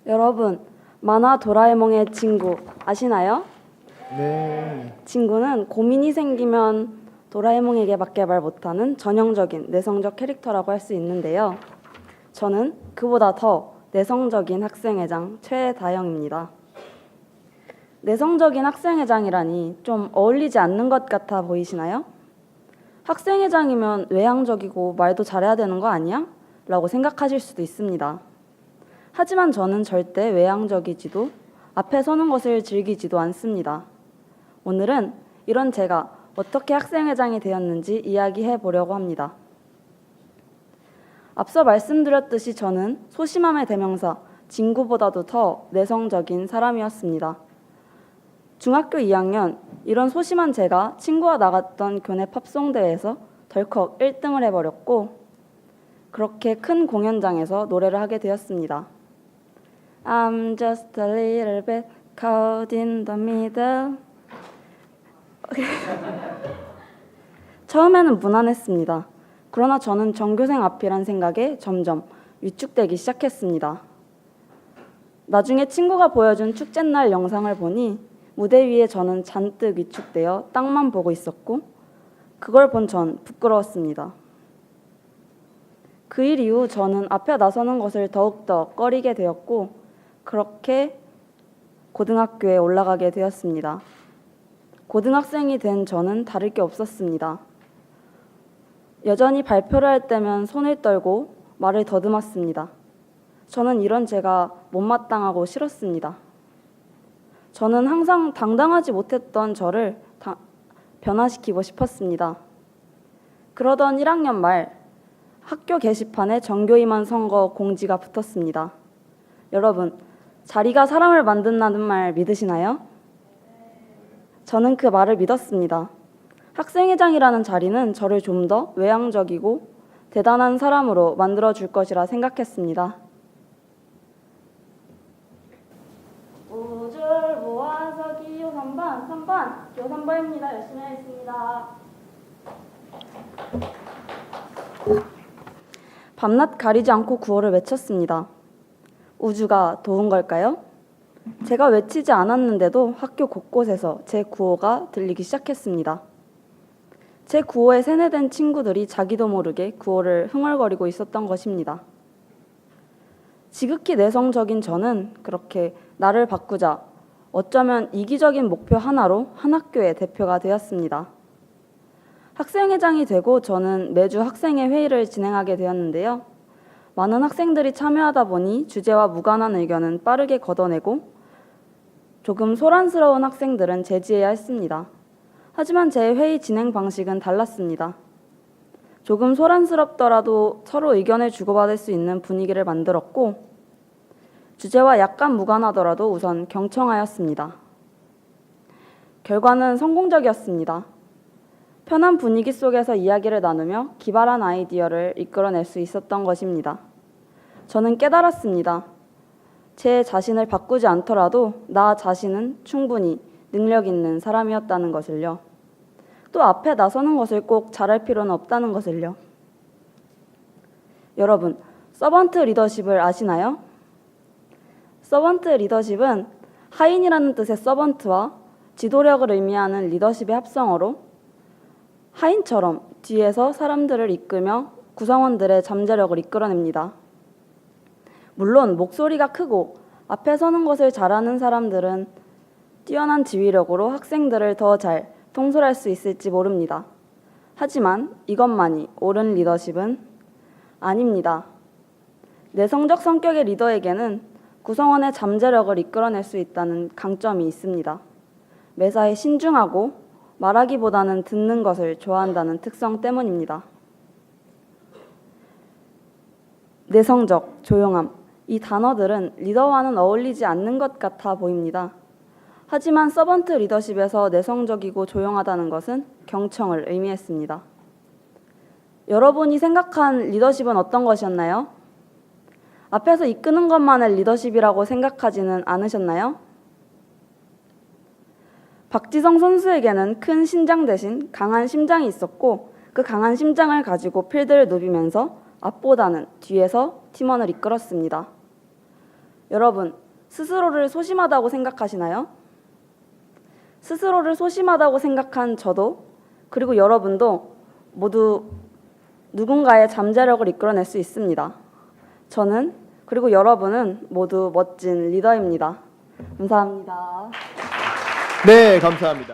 여러분, 만화 도라에몽의 친구 아시나요? 네. 친구는 고민이 생기면 도라에몽에게밖에 말 못하는 전형적인 내성적 캐릭터라고 할 수 있는데요. 저는 그보다 더 내성적인 학생회장 최다영입니다. 내성적인 학생회장이라니 좀 어울리지 않는 것 같아 보이시나요? 학생회장이면 외향적이고 말도 잘해야 되는 거 아니야? 라고 생각하실 수도 있습니다. 하지만 저는 절대 외향적이지도 앞에 서는 것을 즐기지도 않습니다. 오늘은 이런 제가 어떻게 학생회장이 되었는지 이야기해 보려고 합니다. 앞서 말씀드렸듯이 저는 소심함의 대명사 진구보다도 더 내성적인 사람이었습니다. 중학교 2학년 이런 소심한 제가 친구와 나갔던 교내 팝송 대회에서 덜컥 1등을 해버렸고 그렇게 큰 공연장에서 노래를 하게 되었습니다. I'm just a little bit caught in the middle. 처음에는 무난했습니다. 그러나 저는 전교생 앞이란 생각에 점점 위축되기 시작했습니다. 나중에 친구가 보여준 축제날 영상을 보니 무대 위에 저는 잔뜩 위축되어 땅만 보고 있었고 그걸 본 전 부끄러웠습니다. 그 일 이후 저는 앞에 나서는 것을 더욱더 꺼리게 되었고 그렇게 고등학교에 올라가게 되었습니다. 고등학생이 된 저는 다를 게 없었습니다. 여전히 발표를 할 때면 손을 떨고 말을 더듬었습니다. 저는 이런 제가 못마땅하고 싫었습니다. 저는 항상 당당하지 못했던 저를 변화시키고 싶었습니다. 그러던 1학년 말 학교 게시판에 전교임원 선거 공지가 붙었습니다. 여러분, 자리가 사람을 만든다는 말 믿으시나요? 저는 그 말을 믿었습니다. 학생회장이라는 자리는 저를 좀 더 외향적이고 대단한 사람으로 만들어줄 것이라 생각했습니다. 5줄 모아서 기호 3번 기호 3번입니다. 열심히 하겠습니다. 밤낮 가리지 않고 구호를 외쳤습니다. 우주가 도운 걸까요? 제가 외치지 않았는데도 학교 곳곳에서 제 구호가 들리기 시작했습니다. 제 구호에 세뇌된 친구들이 자기도 모르게 구호를 흥얼거리고 있었던 것입니다. 지극히 내성적인 저는 그렇게 나를 바꾸자 어쩌면 이기적인 목표 하나로 한 학교의 대표가 되었습니다. 학생회장이 되고 저는 매주 학생회 회의를 진행하게 되었는데요. 많은 학생들이 참여하다 보니 주제와 무관한 의견은 빠르게 걷어내고 조금 소란스러운 학생들은 제지해야 했습니다. 하지만 제 회의 진행 방식은 달랐습니다. 조금 소란스럽더라도 서로 의견을 주고받을 수 있는 분위기를 만들었고 주제와 약간 무관하더라도 우선 경청하였습니다. 결과는 성공적이었습니다. 편한 분위기 속에서 이야기를 나누며 기발한 아이디어를 이끌어낼 수 있었던 것입니다. 저는 깨달았습니다. 제 자신을 바꾸지 않더라도 나 자신은 충분히 능력 있는 사람이었다는 것을요. 또 앞에 나서는 것을 꼭 잘할 필요는 없다는 것을요. 여러분, 서번트 리더십을 아시나요? 서번트 리더십은 하인이라는 뜻의 서번트와 지도력을 의미하는 리더십의 합성어로 하인처럼 뒤에서 사람들을 이끌며 구성원들의 잠재력을 이끌어냅니다. 물론 목소리가 크고 앞에 서는 것을 잘하는 사람들은 뛰어난 지휘력으로 학생들을 더 잘 통솔할 수 있을지 모릅니다. 하지만 이것만이 옳은 리더십은 아닙니다. 내성적 성격의 리더에게는 구성원의 잠재력을 이끌어낼 수 있다는 강점이 있습니다. 매사에 신중하고 말하기보다는 듣는 것을 좋아한다는 특성 때문입니다. 내성적, 조용함, 이 단어들은 리더와는 어울리지 않는 것 같아 보입니다. 하지만 서번트 리더십에서 내성적이고 조용하다는 것은 경청을 의미했습니다. 여러분이 생각한 리더십은 어떤 것이었나요? 앞에서 이끄는 것만을 리더십이라고 생각하지는 않으셨나요? 박지성 선수에게는 큰 신장 대신 강한 심장이 있었고 그 강한 심장을 가지고 필드를 누비면서 앞보다는 뒤에서 팀원을 이끌었습니다. 여러분, 스스로를 소심하다고 생각하시나요? 스스로를 소심하다고 생각한 저도, 그리고 여러분도 모두 누군가의 잠재력을 이끌어낼 수 있습니다. 저는, 그리고 여러분은 모두 멋진 리더입니다. 감사합니다. 네, 감사합니다.